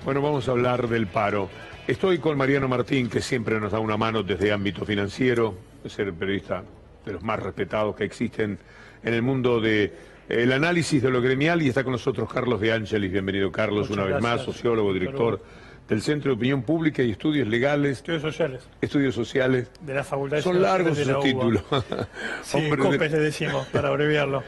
Bueno, vamos a hablar del paro. Estoy con Mariano Martín, que siempre nos da una mano desde ámbito financiero, es el periodista de los más respetados que existen en el mundo de el análisis de lo gremial, y está con nosotros Carlos De Angelis. Bienvenido, Carlos, una vez más, sociólogo, director del Centro de Opinión Pública y Estudios Legales. Estudios Sociales. Estudios Sociales. De la Facultad de Son largos esos títulos. Sí, COPES le decimos, para abreviarlo.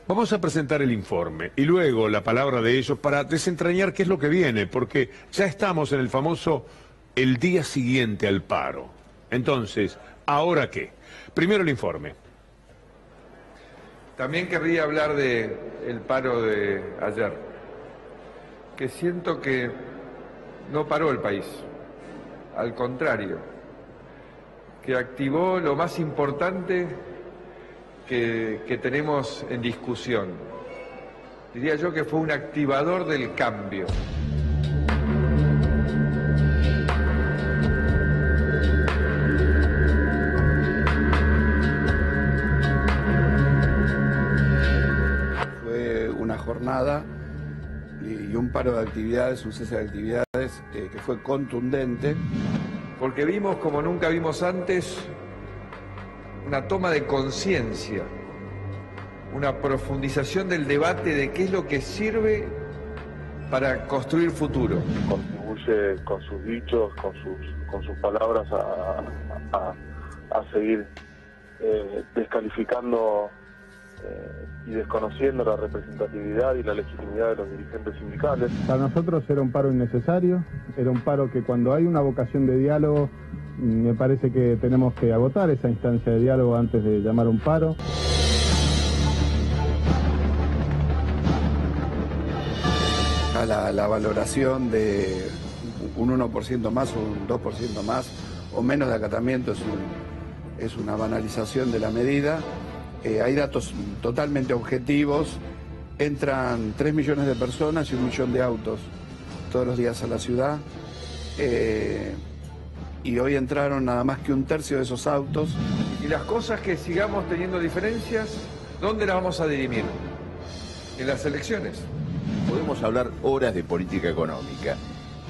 Vamos a presentar el informe y luego la palabra de ellos para desentrañar qué es lo que viene, porque ya estamos en el famoso el día siguiente al paro. Entonces, ¿ahora qué? Primero el informe. También querría hablar del paro de ayer, que siento que no paró el país, al contrario, que activó lo más importante que tenemos en discusión. Diría yo que fue un activador del cambio. Fue una jornada y un paro de actividades, un cese de actividades que fue contundente. Porque vimos, como nunca vimos antes, una toma de conciencia, una profundización del debate de qué es lo que sirve para construir futuro. Contribuye con sus dichos, con sus palabras a seguir descalificando y desconociendo la representatividad y la legitimidad de los dirigentes sindicales. Para nosotros era un paro innecesario, era un paro que cuando hay una vocación de diálogo, me parece que tenemos que agotar esa instancia de diálogo antes de llamar un paro. La valoración de un 1% más o un 2% más o menos de acatamiento es una banalización de la medida. Hay datos totalmente objetivos. Entran 3 millones de personas y 1 millón de autos todos los días a la ciudad. Y hoy entraron nada más que 1/3 de esos autos. Y las cosas que sigamos teniendo diferencias, ¿dónde las vamos a dirimir? En las elecciones. Podemos hablar horas de política económica,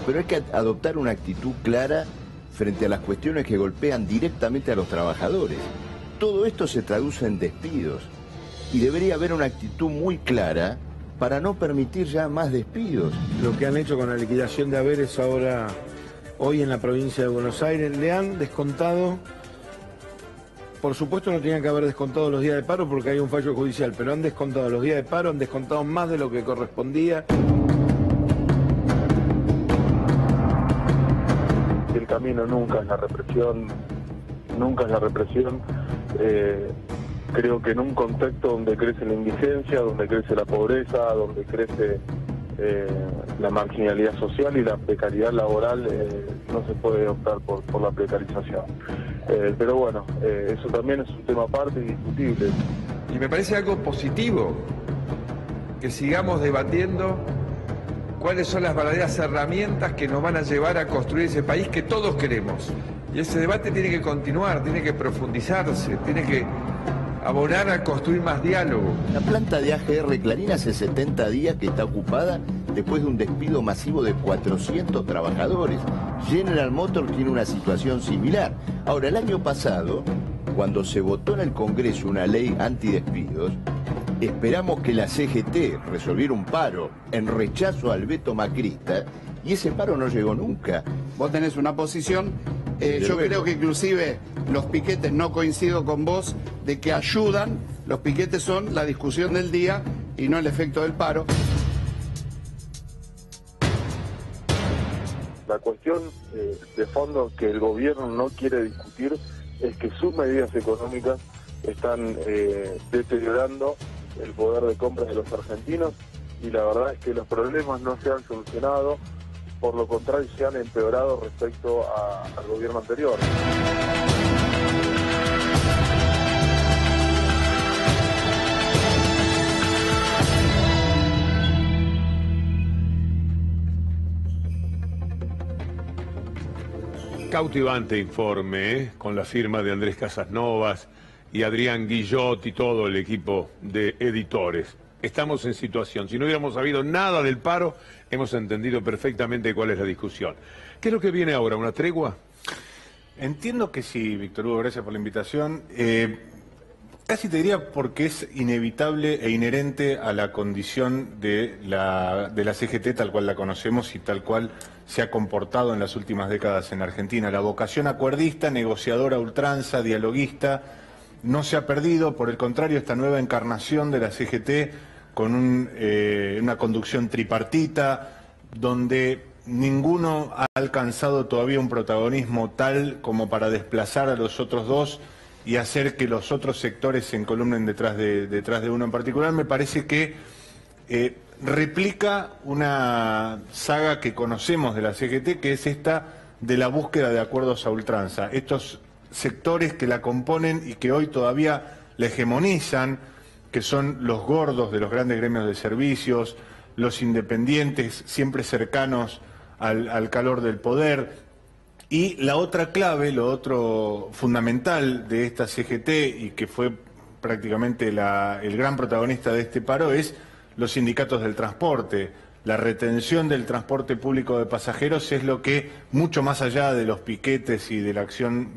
pero hay que adoptar una actitud clara frente a las cuestiones que golpean directamente a los trabajadores. Todo esto se traduce en despidos y debería haber una actitud muy clara para no permitir ya más despidos. Lo que han hecho con la liquidación de haberes ahora, hoy en la provincia de Buenos Aires, le han descontado, por supuesto no tenían que haber descontado los días de paro porque hay un fallo judicial, pero han descontado los días de paro, han descontado más de lo que correspondía. El camino nunca es la represión, nunca es la represión. Creo que en un contexto donde crece la indigencia, donde crece la pobreza, donde crece la marginalidad social y la precariedad laboral, no se puede optar por la precarización. Pero bueno, eso también es un tema aparte y discutible. Y me parece algo positivo que sigamos debatiendo cuáles son las verdaderas herramientas que nos van a llevar a construir ese país que todos queremos. Y ese debate tiene que continuar, tiene que profundizarse, tiene que abonar a construir más diálogo. La planta de AGR Clarín hace 70 días que está ocupada después de un despido masivo de 400 trabajadores. General Motors tiene una situación similar. Ahora, el año pasado, cuando se votó en el Congreso una ley antidespidos, esperamos que la CGT resolviera un paro en rechazo al veto macrista y ese paro no llegó nunca. Vos tenés una posición, yo creo que inclusive los piquetes, no coincido con vos, de que ayudan, los piquetes son la discusión del día y no el efecto del paro. La cuestión de fondo que el gobierno no quiere discutir es que sus medidas económicas están deteriorando el poder de compra de los argentinos y la verdad es que los problemas no se han solucionado, por lo contrario se han empeorado respecto al gobierno anterior. Cautivante informe, con la firma de Andrés Casasnovas y Adrián Guillot y todo el equipo de editores. estamos en situación. Si no hubiéramos sabido nada del paro, hemos entendido perfectamente cuál es la discusión. ¿Qué es lo que viene ahora? ¿Una tregua? Entiendo que sí, Víctor Hugo, gracias por la invitación. Casi te diría porque es inevitable e inherente a la condición de la CGT tal cual la conocemos y tal cual se ha comportado en las últimas décadas en Argentina. La vocación acuerdista, negociadora a ultranza, dialoguista, no se ha perdido. Por el contrario, esta nueva encarnación de la CGT con una conducción tripartita, donde ninguno ha alcanzado todavía un protagonismo tal como para desplazar a los otros dos y hacer que los otros sectores se encolumnen detrás de uno en particular, me parece que replica una saga que conocemos de la CGT, que es esta de la búsqueda de acuerdos a ultranza. Estos sectores que la componen y que hoy todavía la hegemonizan, que son los gordos de los grandes gremios de servicios, los independientes siempre cercanos al calor del poder. Y la otra clave, lo otro fundamental de esta CGT y que fue prácticamente el gran protagonista de este paro es los sindicatos del transporte. La retención del transporte público de pasajeros es lo que, mucho más allá de los piquetes y de la acción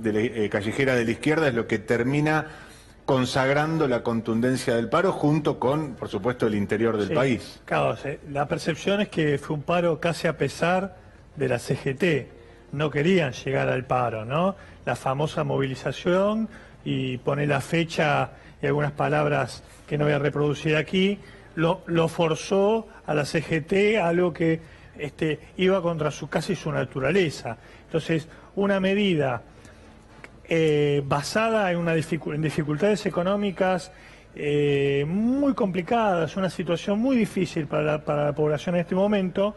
callejera de la izquierda, es lo que termina consagrando la contundencia del paro junto con, por supuesto, el interior del país. Claro, la percepción es que fue un paro casi a pesar de la CGT. No querían llegar al paro, ¿no? La famosa movilización, y pone la fecha y algunas palabras que no voy a reproducir aquí, lo forzó a la CGT, algo que iba contra casi su naturaleza. Entonces, una medida basada en dificultades económicas muy complicadas, una situación muy difícil para la población en este momento,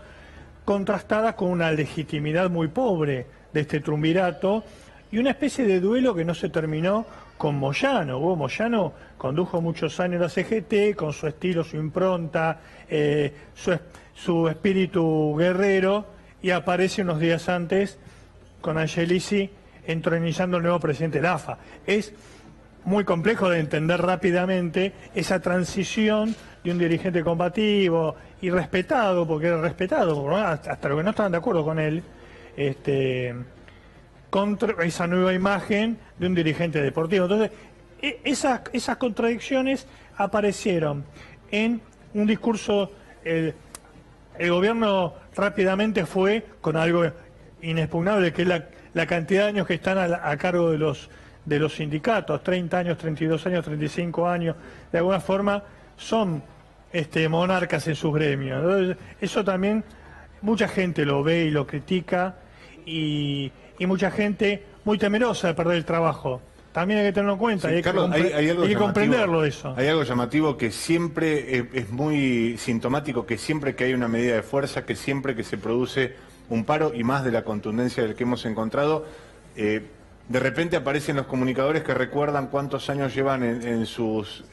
contrastada con una legitimidad muy pobre de este triunvirato y una especie de duelo que no se terminó con Moyano. Moyano condujo muchos años la CGT con su estilo, su impronta, su espíritu guerrero, y aparece unos días antes con Angelici entronizando al nuevo presidente de la AFA. Es muy complejo de entender rápidamente esa transición de un dirigente combativo y respetado, porque era respetado, hasta lo que no estaban de acuerdo con él, contra esa nueva imagen de un dirigente deportivo. Entonces, esas contradicciones aparecieron en un discurso. El gobierno rápidamente fue con algo inexpugnable, que es la cantidad de años que están a cargo de los sindicatos, 30 años, 32 años, 35 años, de alguna forma son monarcas en sus gremios. Entonces, eso también mucha gente lo ve y lo critica, y mucha gente muy temerosa de perder el trabajo. También hay que tenerlo en cuenta, sí, Carlos, hay que comprenderlo eso. Hay algo llamativo que siempre es muy sintomático, que siempre que hay una medida de fuerza, que siempre que se produce un paro, y más de la contundencia del que hemos encontrado, de repente aparecen los comunicadores que recuerdan cuántos años llevan en sus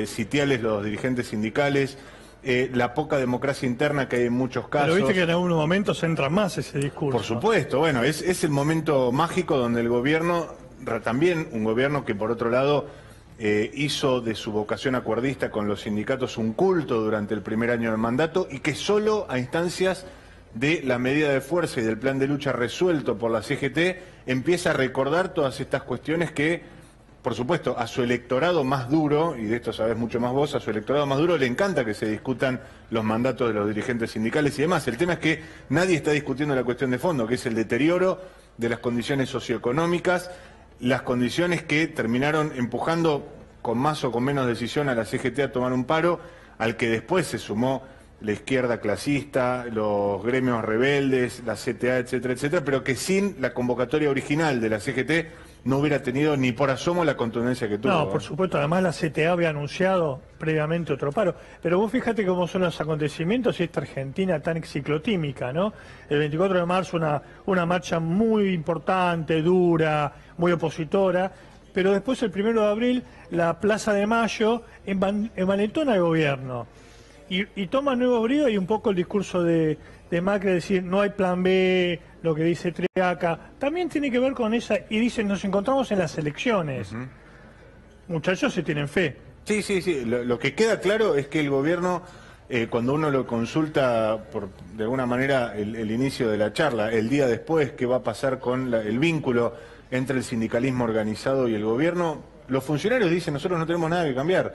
sitiales los dirigentes sindicales, la poca democracia interna que hay en muchos casos. Pero viste que en algunos momentos entra más ese discurso. Por supuesto, bueno, es el momento mágico donde el gobierno, también un gobierno que por otro lado hizo de su vocación acuerdista con los sindicatos un culto durante el primer año del mandato, y que solo a instancias de la medida de fuerza y del plan de lucha resuelto por la CGT empieza a recordar todas estas cuestiones que, por supuesto, a su electorado más duro, y de esto sabés mucho más vos, a su electorado más duro le encanta que se discutan los mandatos de los dirigentes sindicales y demás. El tema es que nadie está discutiendo la cuestión de fondo, que es el deterioro de las condiciones socioeconómicas, las condiciones que terminaron empujando con más o con menos decisión a la CGT a tomar un paro, al que después se sumó la izquierda clasista, los gremios rebeldes, la CTA, etcétera, etcétera, pero que sin la convocatoria original de la CGT no hubiera tenido ni por asomo la contundencia que tuvo. No, por supuesto, además la CTA había anunciado previamente otro paro. Pero vos fíjate cómo son los acontecimientos y esta Argentina tan ciclotímica, ¿no? El 24 de marzo una marcha muy importante, dura, muy opositora, pero después el 1 de abril la Plaza de Mayo envalentona el gobierno. Y toma nuevo brío, y un poco el discurso de Macri, decir no hay plan B, lo que dice Triaca, también tiene que ver con esa, y dicen nos encontramos en las elecciones. Muchachos se tienen fe, Sí. Lo que queda claro es que el gobierno, cuando uno lo consulta por, de alguna manera, el inicio de la charla, el día después, qué va a pasar con el vínculo entre el sindicalismo organizado y el gobierno, los funcionarios dicen, nosotros no tenemos nada que cambiar.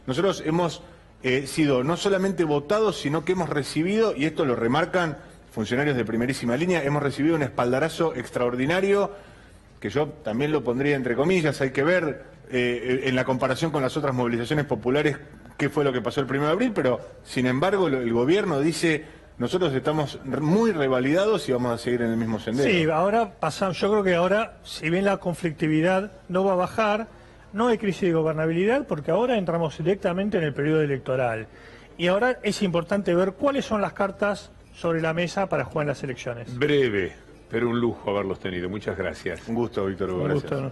Nosotros hemos sido no solamente votados, sino que hemos recibido, y esto lo remarcan funcionarios de primerísima línea, hemos recibido un espaldarazo extraordinario, que yo también lo pondría entre comillas, hay que ver en la comparación con las otras movilizaciones populares qué fue lo que pasó el 1 de abril, pero sin embargo el gobierno dice, nosotros estamos muy revalidados y vamos a seguir en el mismo sendero. Sí, ahora pasamos, yo creo que ahora, si bien la conflictividad no va a bajar, no hay crisis de gobernabilidad porque ahora entramos directamente en el periodo electoral. Y ahora es importante ver cuáles son las cartas sobre la mesa para jugar en las elecciones. Breve, pero un lujo haberlos tenido. Muchas gracias. Un gusto, Víctor Hugo. Un Gracias. gusto.